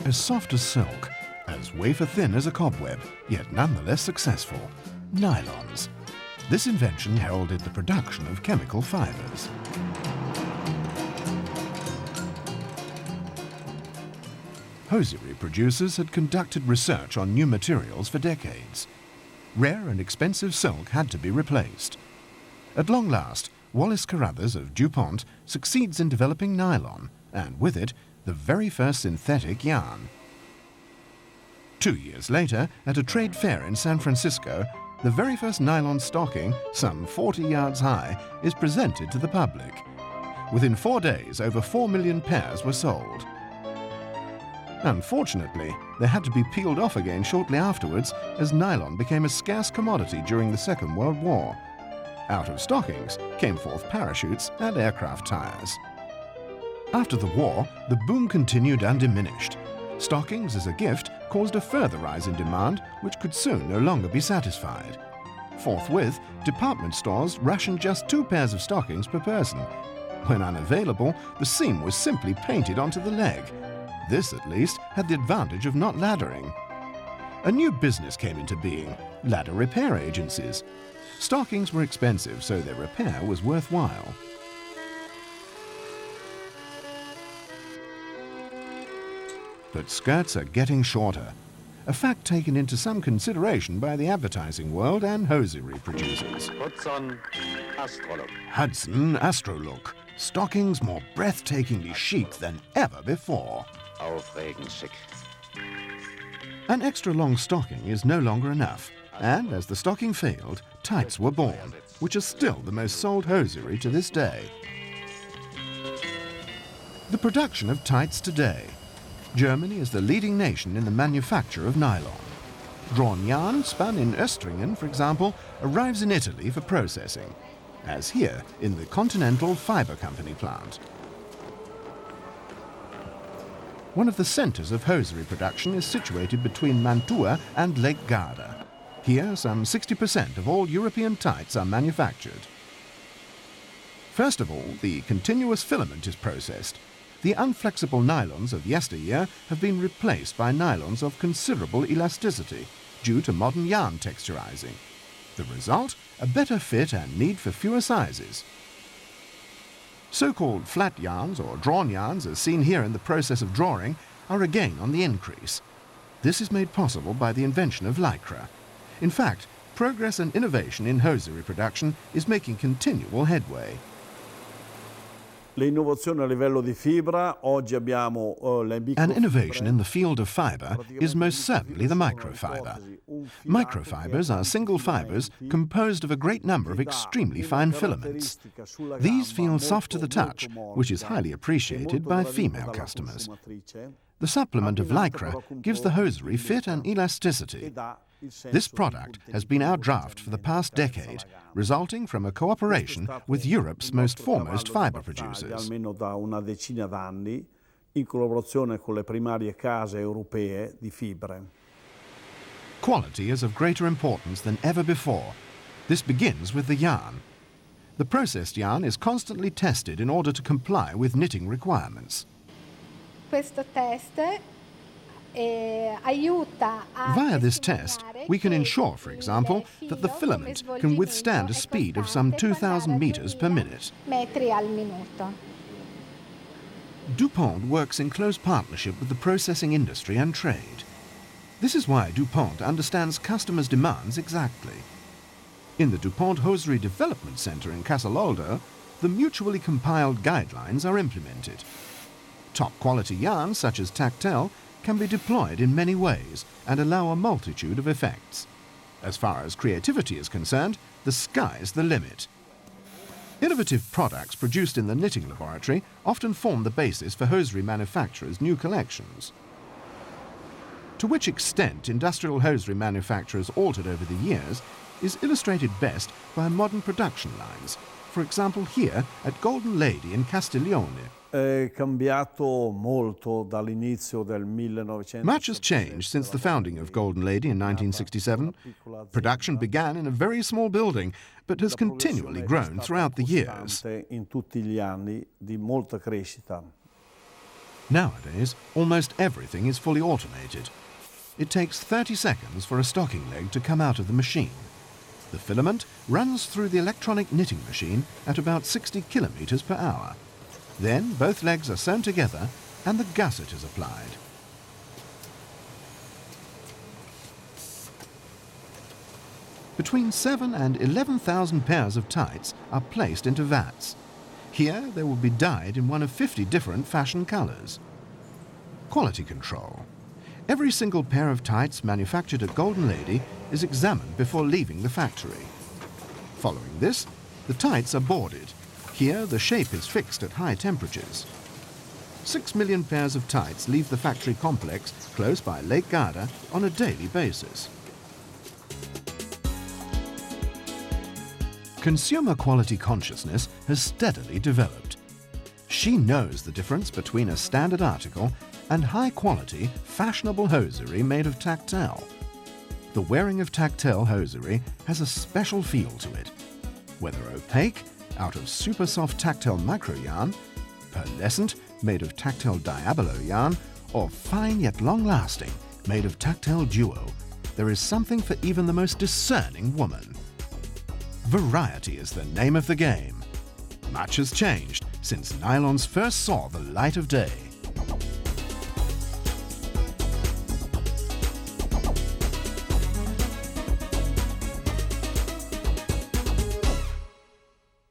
As soft as silk, as wafer-thin as a cobweb, yet nonetheless successful. Nylons. This invention heralded the production of chemical fibers. Hosiery producers had conducted research on new materials for decades. Rare and expensive silk had to be replaced. At long last, Wallace Carothers of DuPont succeeds in developing nylon, and with it, the very first synthetic yarn. 2 years later, at a trade fair in San Francisco, the very first nylon stocking, some 40 yards high, is presented to the public. Within 4 days, over 4 million pairs were sold. Unfortunately, they had to be peeled off again shortly afterwards, as nylon became a scarce commodity during the Second World War. Out of stockings came forth parachutes and aircraft tires. After the war, the boom continued undiminished. Stockings as a gift caused a further rise in demand, which could soon no longer be satisfied. Forthwith, department stores rationed just 2 pairs of stockings per person. When unavailable, the seam was simply painted onto the leg. This, at least, had the advantage of not laddering. A new business came into being: ladder repair agencies. Stockings were expensive, so their repair was worthwhile. But skirts are getting shorter, a fact taken into some consideration by the advertising world and hosiery producers. Hudson Astrolook. Stockings more breathtakingly chic than ever before. An extra long stocking is no longer enough, and as the stocking failed, tights were born, which are still the most sold hosiery to this day. The production of tights today. Germany is the leading nation in the manufacture of nylon. Drawn yarn spun in Östringen, for example, arrives in Italy for processing, as here in the Continental Fiber Company plant. One of the centres of hosiery production is situated between Mantua and Lake Garda. Here, some 60% of all European tights are manufactured. First of all, the continuous filament is processed. The unflexible nylons of yesteryear have been replaced by nylons of considerable elasticity due to modern yarn texturizing. The result, a better fit and need for fewer sizes. So-called flat yarns or drawn yarns, as seen here in the process of drawing, are again on the increase. This is made possible by the invention of lycra. In fact, progress and innovation in hosiery production is making continual headway. An innovation in the field of fibre is most certainly the microfibre. Microfibres are single fibres composed of a great number of extremely fine filaments. These feel soft to the touch, which is highly appreciated by female customers. The supplement of lycra gives the hosiery fit and elasticity. This product has been our draft for the past decade, resulting from a cooperation with Europe's most foremost fibre producers. Quality is of greater importance than ever before. This begins with the yarn. The processed yarn is constantly tested in order to comply with knitting requirements. Via this test, we can ensure, for example, that the filament can withstand a speed of some 2,000 meters per minute. DuPont works in close partnership with the processing industry and trade. This is why DuPont understands customers' demands exactly. In the DuPont Hosiery Development Center in Casaloldo, the mutually compiled guidelines are implemented. Top-quality yarns, such as Tactile, can be deployed in many ways and allow a multitude of effects. As far as creativity is concerned, the sky's the limit. Innovative products produced in the knitting laboratory often form the basis for hosiery manufacturers' new collections. To which extent industrial hosiery manufacturers altered over the years is illustrated best by modern production lines, for example here at Golden Lady in Castiglione. Much has changed since the founding of Golden Lady in 1967. Production began in a very small building, but has continually grown throughout the years. Nowadays, almost everything is fully automated. It takes 30 seconds for a stocking leg to come out of the machine. The filament runs through the electronic knitting machine at about 60 kilometers per hour. Then both legs are sewn together and the gusset is applied. Between 7,000 and 11,000 pairs of tights are placed into vats. Here they will be dyed in one of 50 different fashion colors. Quality control. Every single pair of tights manufactured at Golden Lady is examined before leaving the factory. Following this, the tights are boarded. Here the shape is fixed at high temperatures. 6 million pairs of tights leave the factory complex close by Lake Garda on a daily basis. Consumer quality consciousness has steadily developed. She knows the difference between a standard article and high-quality, fashionable hosiery made of tactile. The wearing of tactile hosiery has a special feel to it. Whether opaque, out of super soft tactile micro yarn, pearlescent, made of tactile diabolo yarn, or fine yet long-lasting, made of tactile duo, there is something for even the most discerning woman. Variety is the name of the game. Much has changed since nylons first saw the light of day.